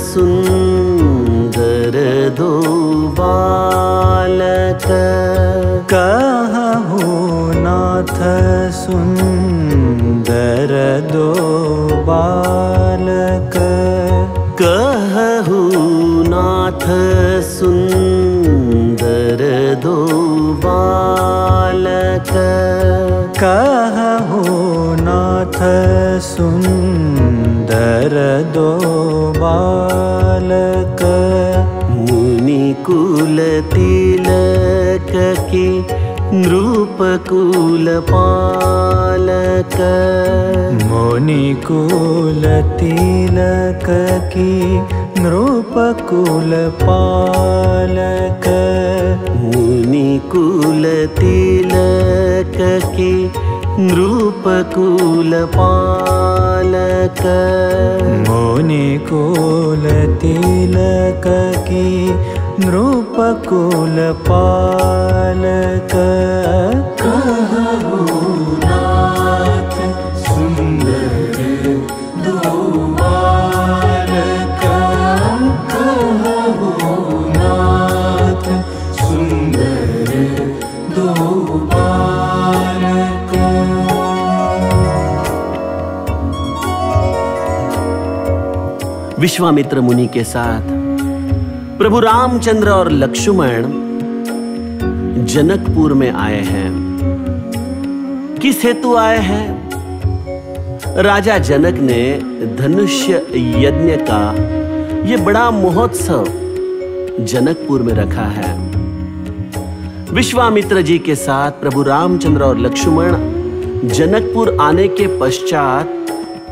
सुंदर दो बालक। कहु नाथ सुंदर दो बालक। कहु नाथ सुंदर दो बालक। कहु नाथ सुंदर दो बालक। मुनि कुल तिलक की नृपकुल पालक। मुनि कुल तिलक की नृपकुल पालक। मुनि कुल तिलक की नृपकुल पालक। मुनि कुल तिलक की नृपकुल पालक। कहु नाथ सुंदर दो बालक। कहु नाथ सुंदर दो बालक। विश्वामित्र मुनि के साथ प्रभु रामचंद्र और लक्ष्मण जनकपुर में आए हैं। किस हेतु आए हैं? राजा जनक ने धनुष्य यज्ञ का ये बड़ा महोत्सव जनकपुर में रखा है। विश्वामित्र जी के साथ प्रभु रामचंद्र और लक्ष्मण जनकपुर आने के पश्चात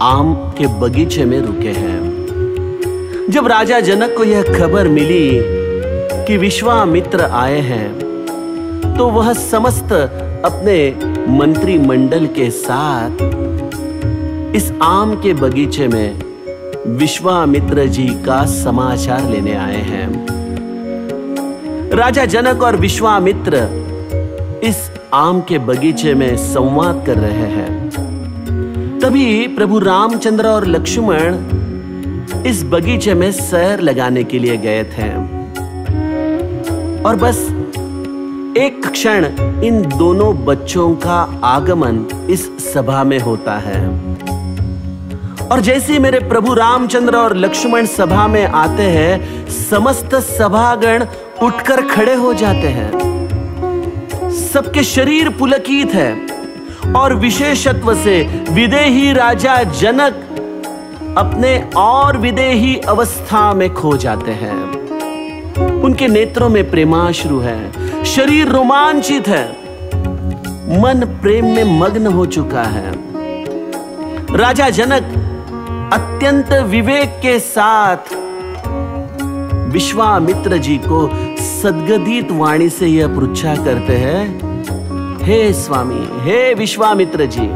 आम के बगीचे में रुके हैं। जब राजा जनक को यह खबर मिली कि विश्वामित्र आए हैं, तो वह समस्त अपने मंत्रिमंडल के साथ इस आम के बगीचे में विश्वामित्र जी का समाचार लेने आए हैं। राजा जनक और विश्वामित्र इस आम के बगीचे में संवाद कर रहे हैं। तभी प्रभु रामचंद्र और लक्ष्मण इस बगीचे में सैर लगाने के लिए गए थे और बस एक क्षण इन दोनों बच्चों का आगमन इस सभा में होता है। और जैसे ही मेरे प्रभु रामचंद्र और लक्ष्मण सभा में आते हैं, समस्त सभागण उठकर खड़े हो जाते हैं। सबके शरीर पुलकित है और विशेषत्व से विदेही राजा जनक अपने और विदेही अवस्था में खो जाते हैं। उनके नेत्रों में प्रेमाश्रु है, शरीर रोमांचित है, मन प्रेम में मग्न हो चुका है। राजा जनक अत्यंत विवेक के साथ विश्वामित्र जी को सद्गदित वाणी से यह पृच्छा करते हैं, हे स्वामी, हे विश्वामित्र जी,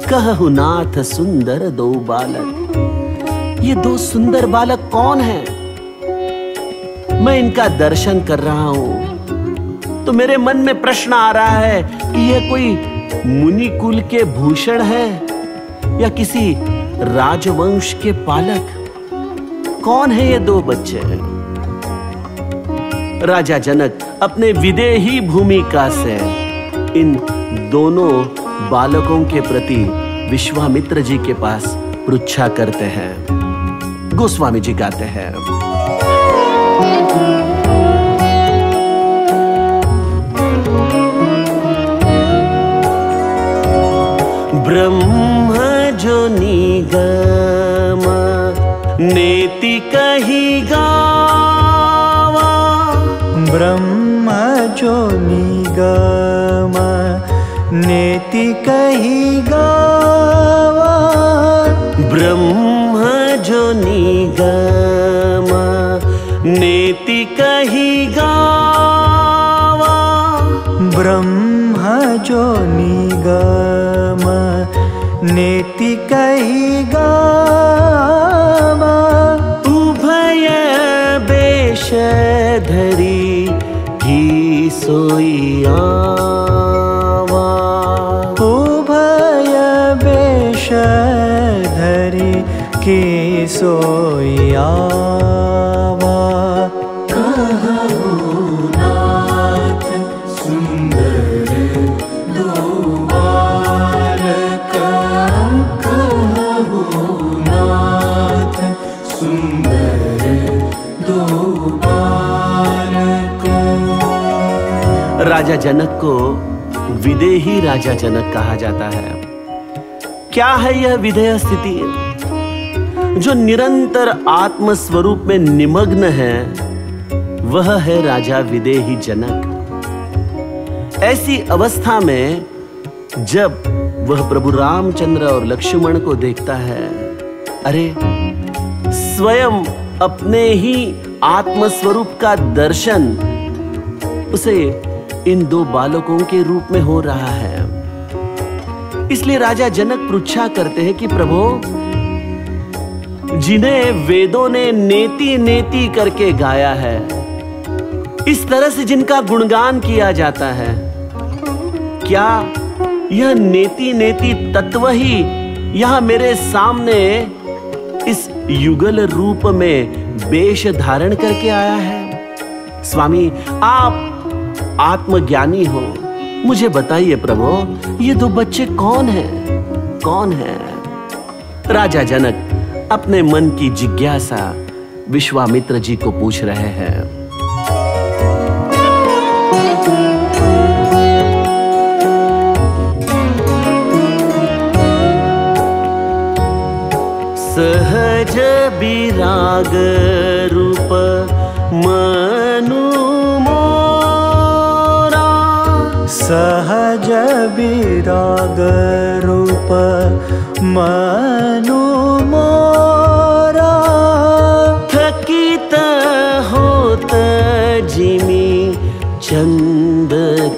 कहु नाथ सुंदर दो बालक। ये दो सुंदर बालक कौन हैं? मैं इनका दर्शन कर रहा हूं तो मेरे मन में प्रश्न आ रहा है कि यह कोई मुनि कुल के भूषण है या किसी राजवंश के पालक? कौन है ये दो बच्चे? राजा जनक अपने विदेही भूमिका से इन दोनों बालकों के प्रति विश्वामित्र जी के पास पृच्छा करते हैं। गोस्वामी जी गाते हैं, ब्रह्म जो निगम नेति कही गावा। ब्रह्म जो निगम नेति कही गावा। ब्रह्म जो निगम नेति कही गावा। ब्रह्म जो निगम नेति कही गावा। उभय बेश धरी की सोई आवा। उभय बेश धरी की सोई आवा। कहु नाथ सुंदर दो बालक, कहु नाथ सुंदर दो बालक। राजा जनक को विदेही राजा जनक कहा जाता है। क्या है यह विधेय स्थिति? जो निरंतर आत्म स्वरूप में निमग्न है, वह है राजा विदेही जनक। ऐसी अवस्था में जब वह प्रभु रामचंद्र और लक्ष्मण को देखता है, अरे स्वयं अपने ही आत्म स्वरूप का दर्शन उसे इन दो बालकों के रूप में हो रहा है। इसलिए राजा जनक पृच्छा करते हैं कि प्रभु, जिन्हें वेदों ने नेति नेति करके गाया है, इस तरह से जिनका गुणगान किया जाता है, क्या यह नेति नेति तत्व ही यहां मेरे सामने इस युगल रूप में वेश धारण करके आया है? स्वामी, आप आत्मज्ञानी हो, मुझे बताइए प्रभु, ये दो बच्चे कौन हैं? कौन हैं? राजा जनक अपने मन की जिज्ञासा विश्वामित्र जी को पूछ रहे हैं। सहज विराग रूप मनु मोरा, सहज विराग रूप मनु मोरा। थकित होत जिमि चंद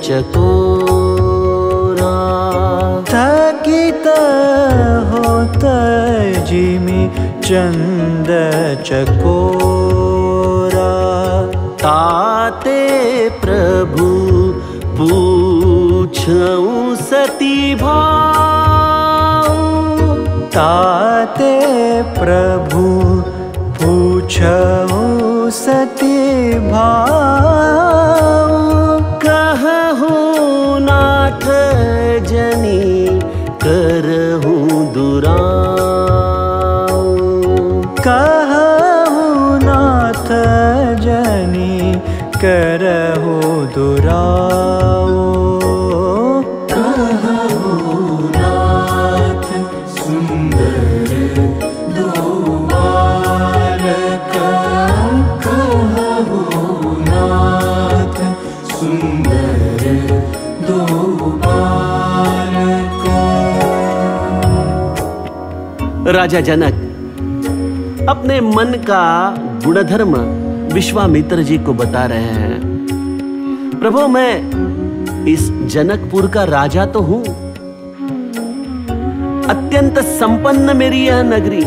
चकोरा, थकित होत जिमि चंद चकोरा। ताते प्रभु पूछऊं सती भाऊ, ताते प्रभु पूछऊं सती भाऊ। कहूं नाथ जनी करहूं दुराऊ, कहूं नाथ जनी करहु दुराऊ। कहु नाथ सुंदर दो बालक, कहु नाथ सुंदर दो बालक। राजा जनक अपने मन का गुणधर्म विश्वामित्र जी को बता रहे हैं। प्रभु, मैं इस जनकपुर का राजा तो हूं, अत्यंत संपन्न मेरी यह नगरी,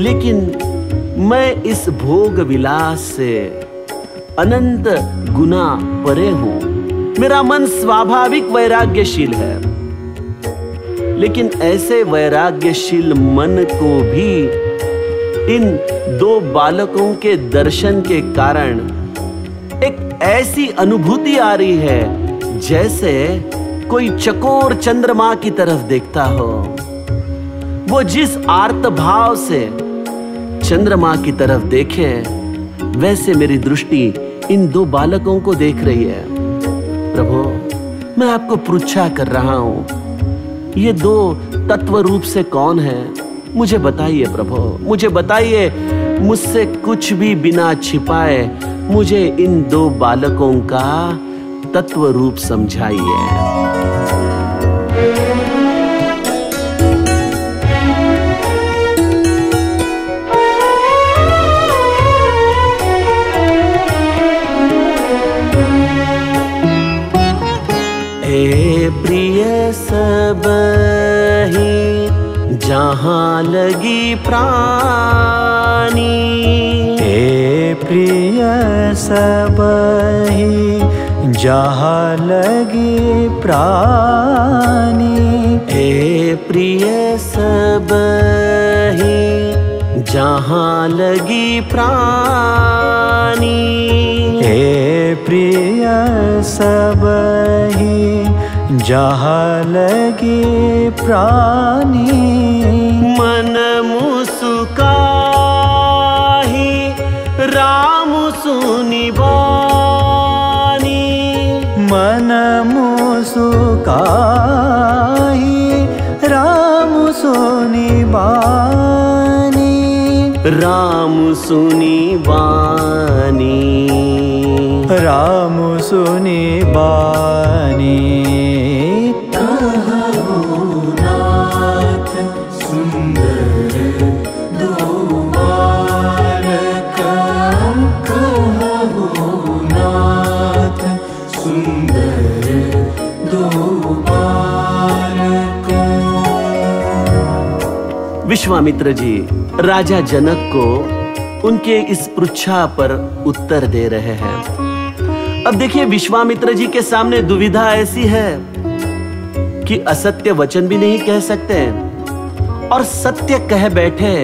लेकिन मैं इस भोग विलास से अनंत गुना परे हूं। मेरा मन स्वाभाविक वैराग्यशील है, लेकिन ऐसे वैराग्यशील मन को भी इन दो बालकों के दर्शन के कारण एक ऐसी अनुभूति आ रही है जैसे कोई चकोर चंद्रमा की तरफ देखता हो। वो जिस आर्त भाव से चंद्रमा की तरफ देखे, वैसे मेरी दृष्टि इन दो बालकों को देख रही है। प्रभु, मैं आपको पृच्छा कर रहा हूं, ये दो तत्व रूप से कौन है? मुझे बताइए प्रभु, मुझे बताइए, मुझसे कुछ भी बिना छिपाए मुझे इन दो बालकों का तत्व रूप समझाइए। हे प्रिय सबहि जहाँ लगी प्राणी, हे प्रिय सबहि जहाँ लगी प्राणी। हे प्रिय सबहि जहाँ लगी प्राणी, हे प्रिय सबहि जहाँ लगी प्राणी, मन मुस्काहि राम सुनि बानी, मन मुस्काहि राम सुनि बानी, राम सुनि बानी, राम सुनि बानी। नाथ सुंदर दो बालक, कहो नाथ सुंदर दो बालक। विश्वामित्र जी राजा जनक को उनके इस पृच्छा पर उत्तर दे रहे हैं। अब देखिए, विश्वामित्र जी के सामने दुविधा ऐसी है कि असत्य वचन भी नहीं कह सकते और सत्य कह बैठे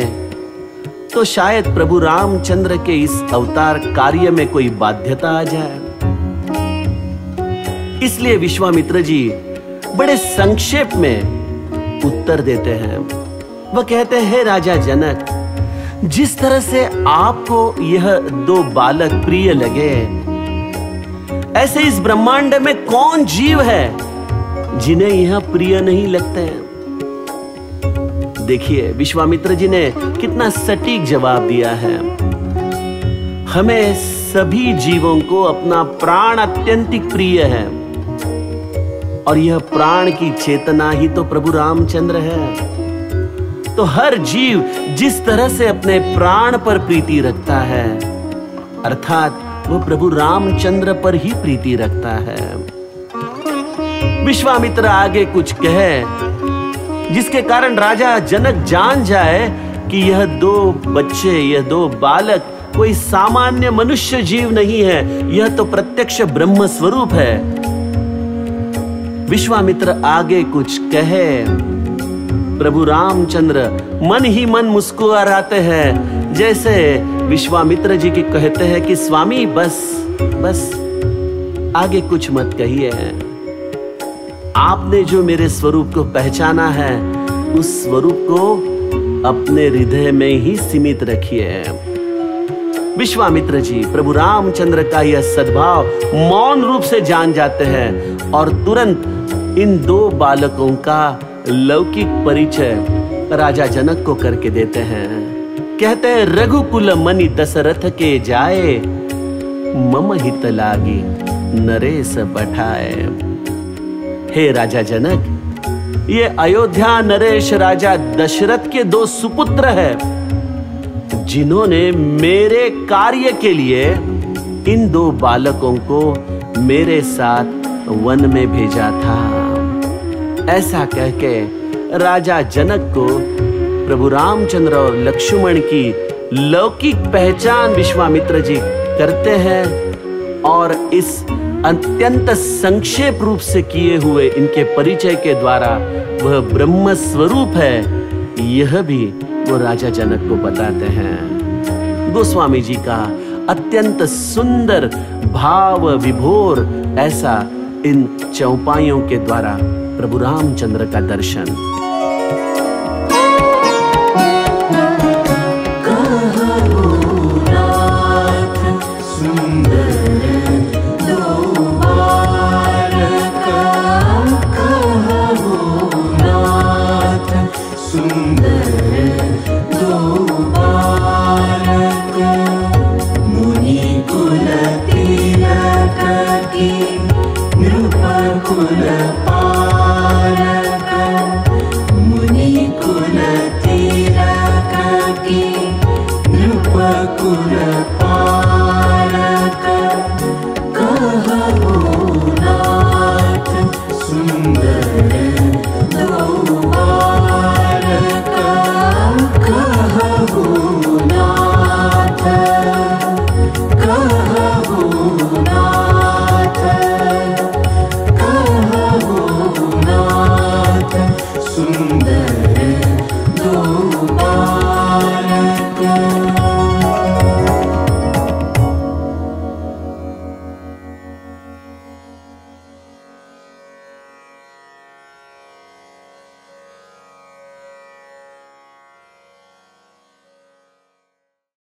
तो शायद प्रभु रामचंद्र के इस अवतार कार्य में कोई बाध्यता आ जाए। इसलिए विश्वामित्र जी बड़े संक्षेप में उत्तर देते हैं। वह कहते हैं, राजा जनक, जिस तरह से आपको यह दो बालक प्रिय लगे, ऐसे इस ब्रह्मांड में कौन जीव है जिन्हें यह प्रिय नहीं लगते हैं। देखिए, विश्वामित्र जी ने कितना सटीक जवाब दिया है। हमें सभी जीवों को अपना प्राण अत्यंतिक प्रिय है और यह प्राण की चेतना ही तो प्रभु रामचंद्र है। तो हर जीव जिस तरह से अपने प्राण पर प्रीति रखता है, अर्थात वो प्रभु रामचंद्र पर ही प्रीति रखता है। विश्वामित्र आगे कुछ कहे जिसके कारण राजा जनक जान जाए कि यह दो बच्चे, यह दो बालक कोई सामान्य मनुष्य जीव नहीं है, यह तो प्रत्यक्ष ब्रह्म स्वरूप है। विश्वामित्र आगे कुछ कहे, प्रभु रामचंद्र मन ही मन मुस्कुराते हैं, जैसे विश्वामित्र जी की कहते हैं कि स्वामी बस आगे कुछ मत कहिए। आपने जो मेरे स्वरूप को पहचाना है, उस स्वरूप को अपने हृदय में ही सीमित रखिए। विश्वामित्र जी प्रभु रामचंद्र का यह सद्भाव मौन रूप से जान जाते हैं और तुरंत इन दो बालकों का लौकिक परिचय राजा जनक को करके देते हैं। कहते हैं, रघुकुल मनि दशरथ के जाए, मम हित लागी नरेश पठाए। हे राजा जनक, ये अयोध्या नरेश राजा दशरथ के दो सुपुत्र हैं, जिन्होंने मेरे कार्य के लिए इन दो बालकों को मेरे साथ वन में भेजा था। ऐसा कहके राजा जनक को प्रभु रामचंद्र और लक्ष्मण की लौकिक पहचान विश्वामित्र जी करते हैं और इस अत्यंत संक्षेप रूप से किए हुए इनके परिचय के द्वारा वह ब्रह्म स्वरूप है, यह भी वो राजा जनक को बताते हैं। गोस्वामी जी का अत्यंत सुंदर भाव विभोर ऐसा इन चौपाइयों के द्वारा प्रभु रामचंद्र का दर्शन। सुंदर